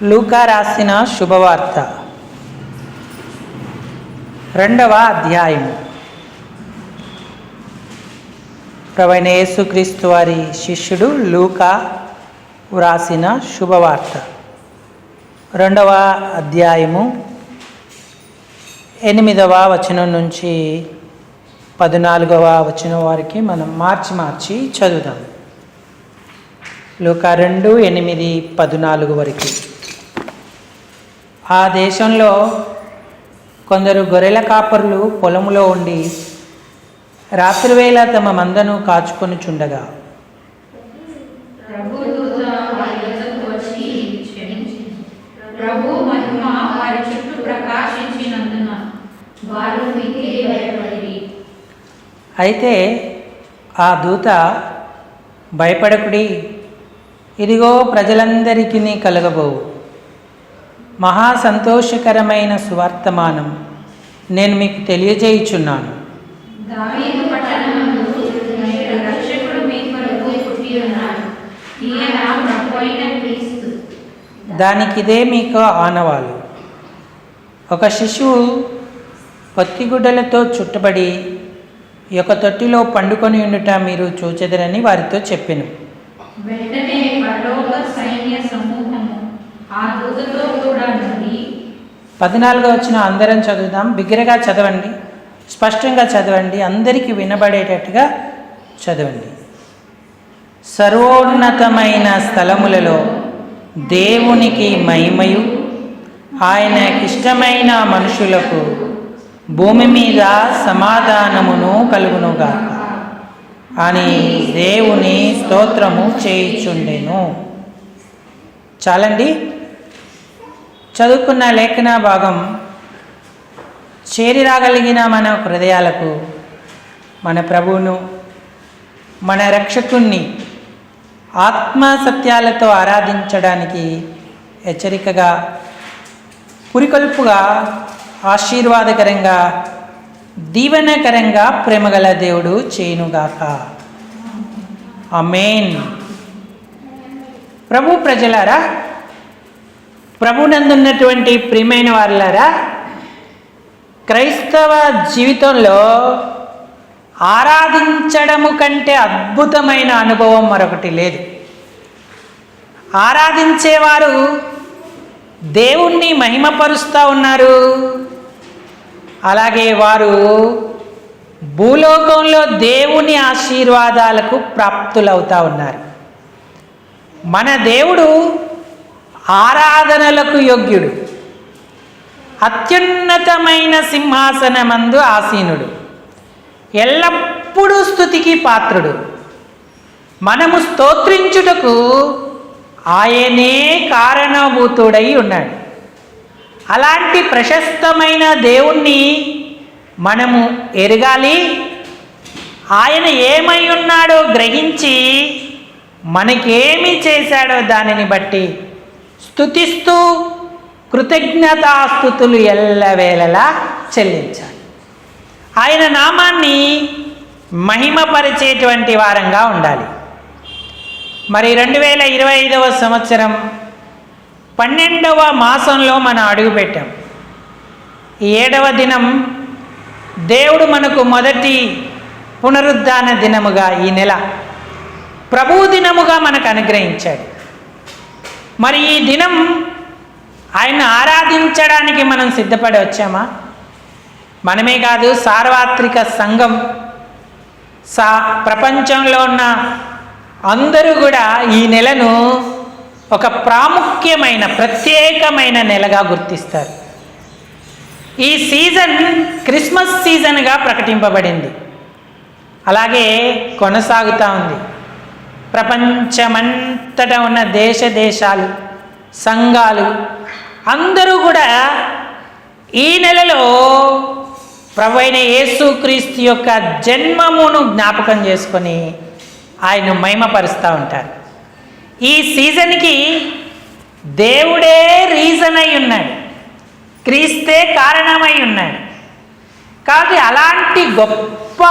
లూకా రాసిన శుభవార్త 2వ అధ్యాయము. ప్రభువైన యేసుక్రీస్తు వారి శిష్యుడు లూకా రాసిన శుభవార్త 2వ అధ్యాయము 8వ వచనం నుంచి 14వ వచనం వరకు మనం మార్చి చదువుదాం. లూకా 2:8-14 వరకు. ఆ దేశంలో కొందరు గొర్రెల కాపరులు పొలములో ఉండి రాత్రివేళ తమ మందను కాచుకొనుచుండగా అయితే ఆ దూత, భయపడకుడి, ఇదిగో ప్రజలందరికీ కలగబోవు మహా సంతోషకరమైన సువర్తమానం నేను మీకు తెలియజేయుచున్నాను. దానికిదే మీకు ఆనవాలు. ఒక శిశువు పొత్తిగుడ్డలతో చుట్టబడి ఒక తొట్టిలో పండుకొని ఉండుట మీరు చూచెదరని వారితో చెప్పెను. 14వ వచనం అందరం చదువుదాం. బిగ్గరగా చదవండి, స్పష్టంగా చదవండి, అందరికీ వినబడేటట్టుగా చదవండి. సర్వోన్నతమైన స్థలములలో దేవునికి మహిమయు, ఆయనకిష్టమైన మనుషులకు భూమి మీద సమాధానమును కలుగునుగాక అని దేవుని స్తోత్రము చేయుచుండెను. చాలండి. చదువుకున్న లేఖన భాగం చేరిరాగలిగిన మన హృదయాలకు మన ప్రభువును, మన రక్షకుణ్ణి ఆత్మ సత్యాలతో ఆరాధించడానికి హెచ్చరికగా, పురికొల్పుగా, ఆశీర్వాదకరంగా, దీవెనకరంగా ప్రేమగల దేవుడు చేయునుగాక. ఆమేన్. ప్రభు ప్రజలారా, ప్రభునందున్నటువంటి ప్రియమైన వారులారా, క్రైస్తవ జీవితంలో ఆరాధించడము కంటే అద్భుతమైన అనుభవం మరొకటి లేదు. ఆరాధించేవారు దేవుణ్ణి మహిమపరుస్తూ ఉన్నారు. అలాగే వారు భూలోకంలో దేవుని ఆశీర్వాదాలకు ప్రాప్తులవుతూ ఉన్నారు. మన దేవుడు ఆరాధనలకు యోగ్యుడు, అత్యున్నతమైన సింహాసనమందు ఆసీనుడు, ఎల్లప్పుడూ స్తుతికి పాత్రుడు. మనము స్తోత్రించుటకు ఆయనే కారణభూతుడై ఉన్నాడు. అలాంటి ప్రశస్తమైన దేవుణ్ణి మనము ఎరగాలి. ఆయన ఏమై ఉన్నాడో గ్రహించి మనకేమి చేశాడో దానిని బట్టి స్తుతిస్తూ కృతజ్ఞతాస్తుతులు ఎల్లవేళలా చెల్లించాలి. ఆయన నామాన్ని మహిమపరిచేటువంటి వారంగా ఉండాలి. మరి 2025వ సంవత్సరం 12వ మాసంలో మనం అడుగుపెట్టాం. ఈ 7వ దినం దేవుడు మనకు మొదటి పునరుద్ధాన దినముగా, ఈ నెల ప్రభు దినముగా మనకు అనుగ్రహించాడు. మరి ఈ దినం ఆయన ఆరాధించడానికి మనం సిద్ధపడి వచ్చామా? మనమే కాదు, సార్వత్రిక సంఘం, ప్రపంచంలో ఉన్న అందరూ కూడా ఈ నెలను ఒక ప్రాముఖ్యమైన, ప్రత్యేకమైన నెలగా గుర్తిస్తారు. ఈ సీజన్ క్రిస్మస్ సీజన్గా ప్రకటింపబడింది. అలాగే కొనసాగుతూ ఉంది. ప్రపంచమంతటా ఉన్న దేశాలు, సంఘాలు అందరూ కూడా ఈ నెలలో ప్రభువైన యేసుక్రీస్తు యొక్క జన్మమును జ్ఞాపకం చేసుకొని ఆయన మహిమపరుస్తూ ఉంటారు. ఈ సీజన్కి దేవుడే రీజన్ అయి ఉన్నాడు, క్రీస్తే కారణమై ఉన్నాడు. కాబట్టి అలాంటి గొప్ప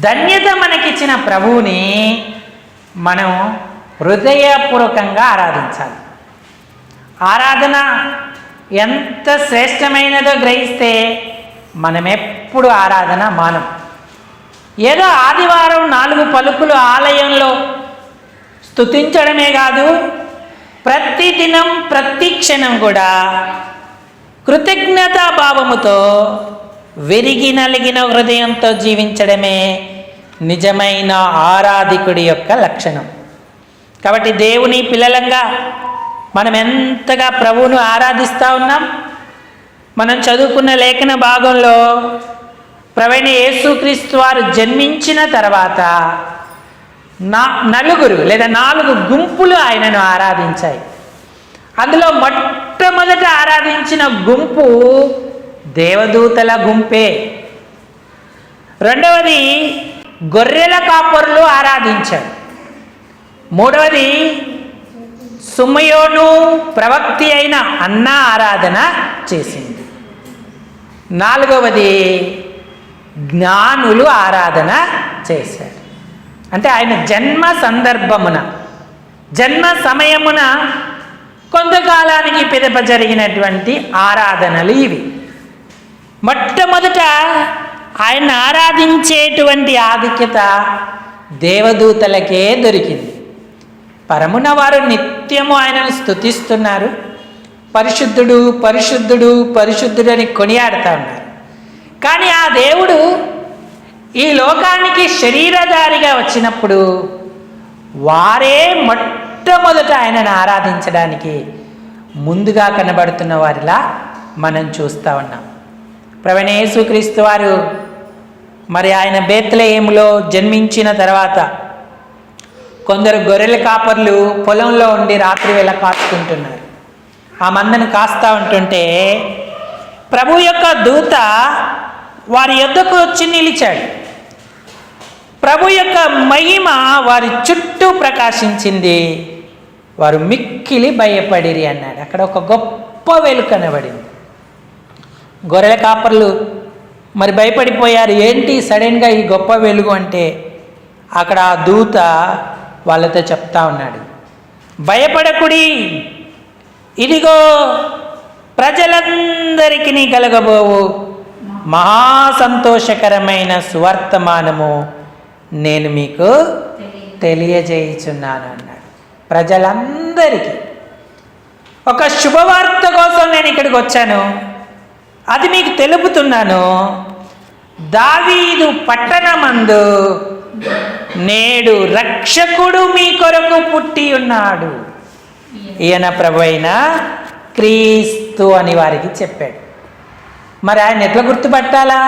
ధన్యత మనకిచ్చిన ప్రభువుని మనం హృదయపూర్వకంగా ఆరాధించాలి. ఆరాధన ఎంత శ్రేష్టమైనదో గ్రహిస్తే మనం ఎప్పుడు ఆరాధన మానం. ఏదో ఆదివారం 4 పలుకులు ఆలయంలో స్తుతించడమే కాదు, ప్రతిదినం ప్రతి క్షణం కూడా కృతజ్ఞతా భావముతో విరిగి నలిగిన హృదయంతో జీవించడమే నిజమైన ఆరాధికుడి యొక్క లక్షణం. కాబట్టి దేవుని పిల్లలంగా మనం ఎంతగా ప్రభువును ఆరాధిస్తూ ఉన్నాం. మనం చదువుకున్న లేఖన భాగంలో ప్రభువైన యేసుక్రీస్తు వారు జన్మించిన తర్వాత 4 గుంపులు ఆయనను ఆరాధించాయి. అందులో మొట్టమొదట ఆరాధించిన గుంపు దేవదూతల గుంపే. రెండవది గొర్రెల కాపరులు ఆరాధించారు. మూడవది సుమయోను ప్రవక్తి అయిన అన్న ఆరాధన చేసింది. 4వది జ్ఞానులు ఆరాధన చేశారు. అంటే ఆయన జన్మ సందర్భమున, జన్మ సమయమున కొంతకాలానికి పిదప జరిగినటువంటి ఆరాధనలు ఇవి. మొట్టమొదట ఆయన ఆరాధించేటువంటి ఆధిక్యత దేవదూతలకే దొరికింది. పరమున వారు నిత్యము ఆయనను స్తుతిస్తున్నారు. పరిశుద్ధుడు పరిశుద్ధుడు పరిశుద్ధుడు అని కొనియాడుతూ ఉన్నారు. కానీ ఆ దేవుడు ఈ లోకానికి శరీరధారిగా వచ్చినప్పుడు వారే మొట్టమొదట ఆయనను ఆరాధించడానికి ముందుగా కనబడుతున్న వారిలా మనం చూస్తూ ఉన్నాం. ప్రభువైన యేసుక్రీస్తు వారు మరి ఆయన బేత్లెహేములో జన్మించిన తర్వాత కొందరు గొర్రెల కాపర్లు పొలంలో ఉండి రాత్రి వేళ కాచుకుంటున్నారు. ఆ మందను కాస్తూ ఉంటుంటే ప్రభు యొక్క దూత వారి యొద్దకు వచ్చి నిలిచాడు. ప్రభు యొక్క మహిమ వారి చుట్టూ ప్రకాశించింది. వారు మిక్కిలి భయపడిరి అన్నాడు. అక్కడ ఒక గొప్ప వెలుగు కనబడింది. గొర్రెల కాపర్లు మరి భయపడిపోయారు. ఏంటి సడన్గా ఈ గొప్ప వెలుగు అంటే అక్కడ ఆ దూత వాళ్ళతో చెప్తా ఉన్నాడు, భయపడకుడి, ఇదిగో ప్రజలందరికీ కలగబోవు మహా సంతోషకరమైన సువర్తమానము నేను మీకు తెలియజేయుచున్నాను అన్నాడు. ప్రజలందరికీ ఒక శుభవార్త కోసం నేను ఇక్కడికి వచ్చాను, అది మీకు తెలుపుతున్నాను. దావీదు పట్టణమందు నేడు రక్షకుడు మీ కొరకు పుట్టి ఉన్నాడు, ఈయన ప్రభువైన క్రీస్తు అని వారికి చెప్పాడు. మరి ఆయన ఎట్లా గుర్తుపట్టాలా?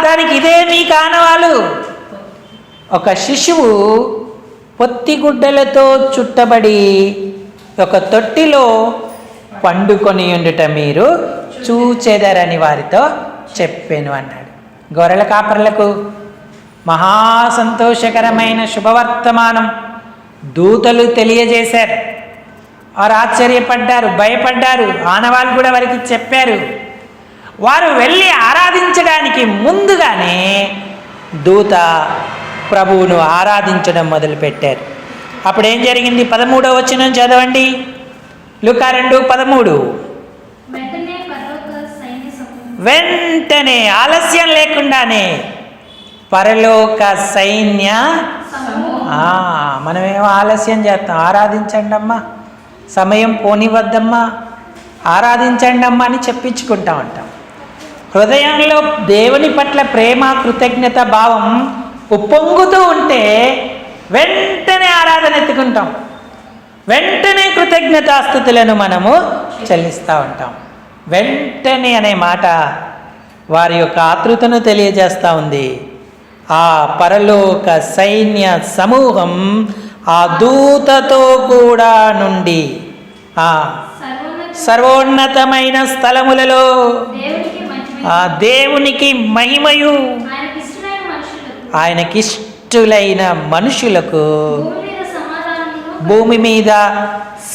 దానికి ఇదే మీ కానవాలు. ఒక శిశువు పొత్తిగుడ్డలతో చుట్టబడి ఒక తొట్టిలో పండుకొని ఉండుట మీరు చూచెదరని వారితో చెప్పాను అన్నాడు. గొర్రెల కాపర్లకు మహా సంతోషకరమైన శుభవర్తమానం దూతలు తెలియజేశారు. వారు ఆశ్చర్యపడ్డారు, భయపడ్డారు. ఆనవాళ్ళు కూడా వారికి చెప్పారు. వారు వెళ్ళి ఆరాధించడానికి ముందుగానే దూత ప్రభువును ఆరాధించడం మొదలుపెట్టారు. అప్పుడు ఏం జరిగింది? 13వ వచనం చదవండి. లూకా 2:13. వెంటనే ఆలస్యం లేకుండానే పరలోక సైన్య, మనమేమో ఆలస్యం చేస్తాం. ఆరాధించండి అమ్మా, సమయం పోనివద్దమ్మా, ఆరాధించండి అమ్మా అని చెప్పించుకుంటా ఉంటాం. హృదయంలో దేవుని పట్ల ప్రేమ కృతజ్ఞత భావం ఉప్పొంగుతూ ఉంటే వెంటనే ఆరాధన ఎత్తుకుంటాం, వెంటనే కృతజ్ఞతాస్తుతులను మనము చెల్లిస్తూ ఉంటాం. వెంటనే అనే మాట వారి యొక్క ఆతృతను తెలియజేస్తూ ఉంది. ఆ పరలోక సైన్య సమూహం ఆ దూతతో కూడా నుండి సర్వోన్నతమైన స్థలములలో దేవునికి మహిమయు ఆయనకిష్టులైన మనుషులకు భూమి మీద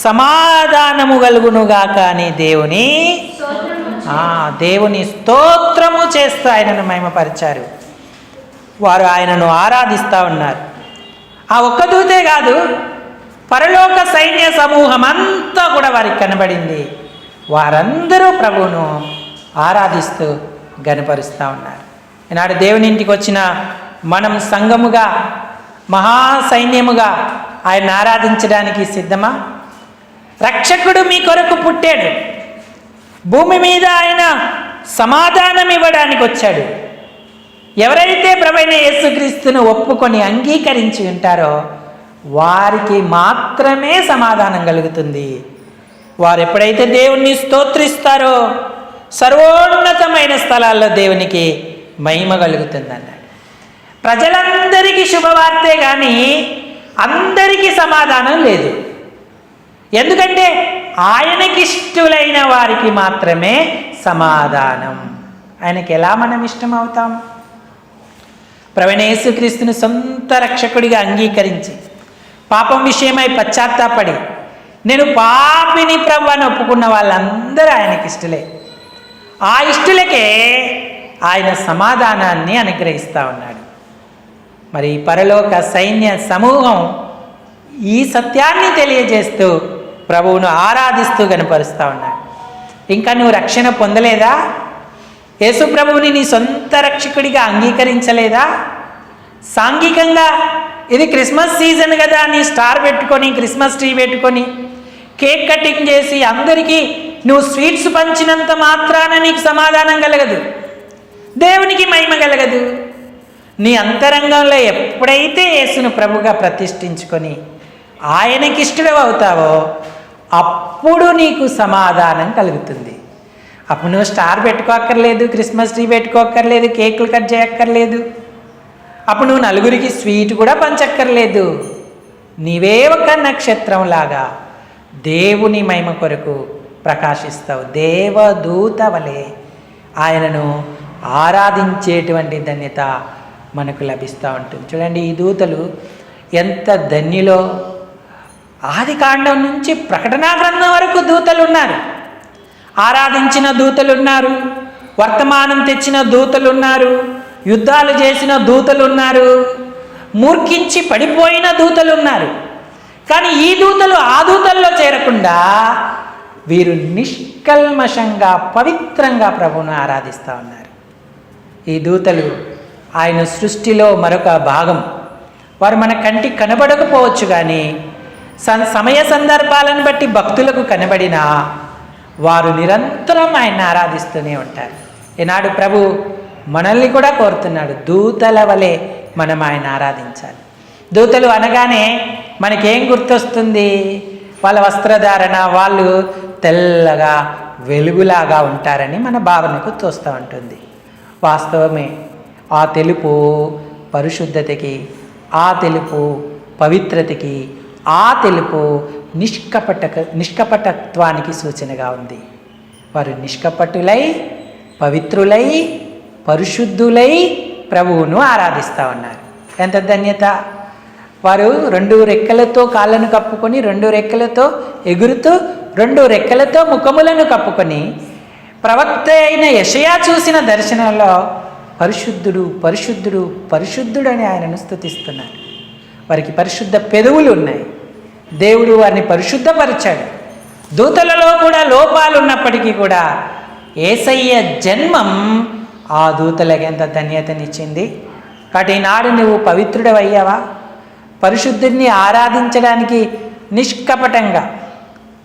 సమాధానము కలుగునుగాక అని దేవుని స్తోత్రము చేస్తూ ఆయనను మహిమపరిచారు. వారు ఆయనను ఆరాధిస్తూ ఉన్నారు. ఆ ఒక్క దూతే కాదు, పరలోక సైన్య సమూహం అంతా కూడా వారికి కనబడింది. వారందరూ ప్రభువును ఆరాధిస్తూ గనపరుస్తూ ఉన్నారు. ఈనాడు దేవుని ఇంటికి వచ్చిన మనం సంఘముగా, మహాసైన్యముగా ఆయన ఆరాధించడానికి సిద్ధమా? రక్షకుడు మీ కొరకు పుట్టాడు. భూమి మీద ఆయన సమాధానం ఇవ్వడానికి వచ్చాడు. ఎవరైతే ప్రభువైన యేసుక్రీస్తును ఒప్పుకొని అంగీకరించి ఉంటారో వారికి మాత్రమే సమాధానం కలుగుతుంది. వారు ఎప్పుడైతే దేవుణ్ణి స్తోత్రిస్తారో సర్వోన్నతమైన స్థలాల్లో దేవునికి మహిమ కలుగుతుంది అన్నాడు. ప్రజలందరికీ శుభవార్తే కానీ అందరికీ సమాధానం లేదు. ఎందుకంటే ఆయనకిష్టులైన వారికి మాత్రమే సమాధానం. ఆయనకి ఎలా మనం ఇష్టం అవుతాం? ప్రభువైన యేసుక్రీస్తుని సొంత రక్షకుడిగా అంగీకరించి పాపం విషయమై పశ్చాత్తాపడి నేను పాపిని ప్రభు అని ఒప్పుకున్న వాళ్ళందరూ ఆయనకి ఇష్టలే. ఆ ఇష్టలకే ఆయన సమాధానాన్ని అనుగ్రహిస్తూ ఉన్నాడు. మరి పరలోక సైన్య సమూహం ఈ సత్యాన్ని తెలియజేస్తూ ప్రభువును ఆరాధిస్తూ కనపరుస్తూ ఉన్నాడు. ఇంకా నువ్వు రక్షణ పొందలేదా? యేసు ప్రభువుని నీ సొంత రక్షకుడిగా అంగీకరించలేదా? సాంఘికంగా ఇది క్రిస్మస్ సీజన్ కదా నీ స్టార్ పెట్టుకొని, క్రిస్మస్ ట్రీ పెట్టుకొని, కేక్ కటింగ్ చేసి అందరికీ నువ్వు స్వీట్స్ పంచినంత మాత్రాన నీకు సమాధానం కలగదు, దేవునికి మహిమ కలగదు. నీ అంతరంగంలో ఎప్పుడైతే యేసును ప్రభుగా ప్రతిష్ఠించుకొని ఆయనకిష్టం అవుతావో అప్పుడు నీకు సమాధానం కలుగుతుంది. అప్పుడు నువ్వు స్టార్ పెట్టుకోక్కర్లేదు, క్రిస్మస్ ట్రీ పెట్టుకోక్కర్లేదు, కేకులు కట్ చేయక్కర్లేదు, అప్పుడు నువ్వు నలుగురికి స్వీట్ కూడా పంచక్కర్లేదు. నీవే ఒక నక్షత్రంలాగా దేవుని మహిమ కొరకు ప్రకాశిస్తావు. దేవదూత వలె ఆయనను ఆరాధించేటువంటి ధన్యత మనకు లభిస్తూ ఉంటుంది. చూడండి, ఈ దూతలు ఎంత ధన్యులో. ఆది కాండం నుంచి ప్రకటనా గ్రంథం వరకు దూతలు ఉన్నారు. ఆరాధించిన దూతలు ఉన్నారు, వర్తమానం తెచ్చిన దూతలు ఉన్నారు, యుద్ధాలు చేసిన దూతలు ఉన్నారు, మూర్ఖించి పడిపోయిన దూతలు ఉన్నారు. కానీ ఈ దూతలు ఆ దూతల్లో చేరకుండా వీరు నిష్కల్మషంగా పవిత్రంగా ప్రభువును ఆరాధిస్తూ ఉన్నారు. ఈ దూతలు ఆయన సృష్టిలో మరొక భాగం. వారు మన కంటికి కనబడకపోవచ్చు, కానీ సమయ సందర్భాలను బట్టి భక్తులకు కనబడినా వారు నిరంతరం ఆయన ఆరాధిస్తూనే ఉంటారు. ఈనాడు ప్రభు మనల్ని కూడా కోరుతున్నాడు, దూతల వలె మనం ఆయన ఆరాధించాలి. దూతలు అనగానే మనకేం గుర్తొస్తుంది? వాళ్ళ వస్త్రధారణ, వాళ్ళు తెల్లగా వెలుగులాగా ఉంటారని మన భావనకు తోస్తూ ఉంటుంది. వాస్తవమే. ఆ తెలుపు పరిశుద్ధతకి, ఆ తెలుపు పవిత్రతకి, ఆ తెలుపు నిష్కపటత్వానికి సూచనగా ఉంది. వారు నిష్కపటులై, పవిత్రులై, పరిశుద్ధులై ప్రభువును ఆరాధిస్తూ ఉన్నారు. ఎంత ధన్యత! వారు 2 రెక్కలతో కాళ్ళను కప్పుకొని, 2 రెక్కలతో ఎగురుతూ, 2 రెక్కలతో ముఖములను కప్పుకొని ప్రవక్త అయిన యెషయా చూసిన దర్శనంలో పరిశుద్ధుడు, పరిశుద్ధుడు, పరిశుద్ధుడు అని ఆయనను స్తుతిస్తున్నారు. వారికి పరిశుద్ధ పెదవులు ఉన్నాయి. దేవుడు వారిని పరిశుద్ధపరిచాడు. దూతలలో కూడా లోపాలు ఉన్నప్పటికీ కూడా యేసయ్య జన్మం ఆ దూతలకు ఎంత ధన్యతనిచ్చింది. కాబట్టి ఈనాడు నువ్వు పవిత్రుడవయ్యావా? పరిశుద్ధుడిని ఆరాధించడానికి నిష్కపటంగా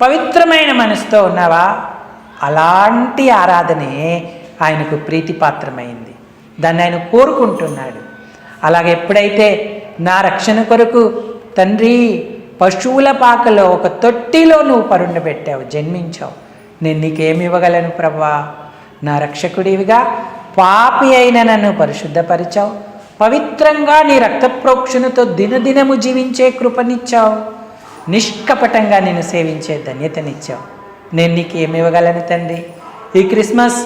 పవిత్రమైన మనసుతో ఉన్నావా? అలాంటి ఆరాధనే ఆయనకు ప్రీతిపాత్రమైంది. దాన్ని ఆయన కోరుకుంటున్నాడు. అలాగే ఎప్పుడైతే నా రక్షణ కొరకు తండ్రి పశువుల పాకలో ఒక తొట్టిలో నువ్వు పరుండబెట్టావు, జన్మించావు, నేను నీకేమి ఇవ్వగలను ప్రభువా? నా రక్షకుడివిగా పాపి అయిన నన్ను పరిశుద్ధపరిచావు, పవిత్రంగా నీ రక్త ప్రోక్షణతో దినదినము జీవించే కృపనిచ్చావు, నిష్కపటంగా నేను సేవించే ధన్యతనిచ్చావు. నేను నీకు ఏమి ఇవ్వగలను తండ్రి? ఈ క్రిస్మస్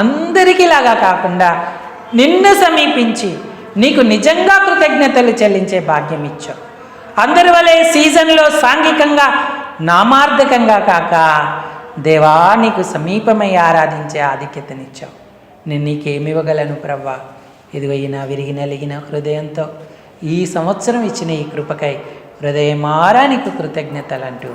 అందరికీలాగా కాకుండా నిన్ను సమీపించి నీకు నిజంగా కృతజ్ఞతలు చెల్లించే భాగ్యం ఇచ్చావు. అందరి వలె సీజన్లో సాంఘికంగా నామార్థకంగా కాక దేవా నీకు సమీపమై ఆరాధించే ఆధిక్యతనిచ్చావు. నేను నీకేమి ఇవ్వగలను ప్రవ్వా? ఇదిగో ఈ నా విరిగి నలిగిన హృదయంతో ఈ సంవత్సరం ఇచ్చిన ఈ కృపకై హృదయమారా నీకు కృతజ్ఞతలు అంటూ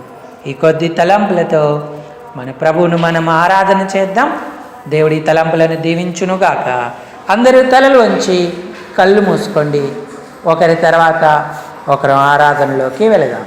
ఈ కొద్ది తలంపులతో మన ప్రభువును మనం ఆరాధన చేద్దాం. దేవుడి తలంపులను దీవించునుగాక. అందరూ తలలు వంచి కళ్ళు మూసుకోండి. ఒకరి తర్వాత ఒకరు ఆరాధనలోకి వెళదాం.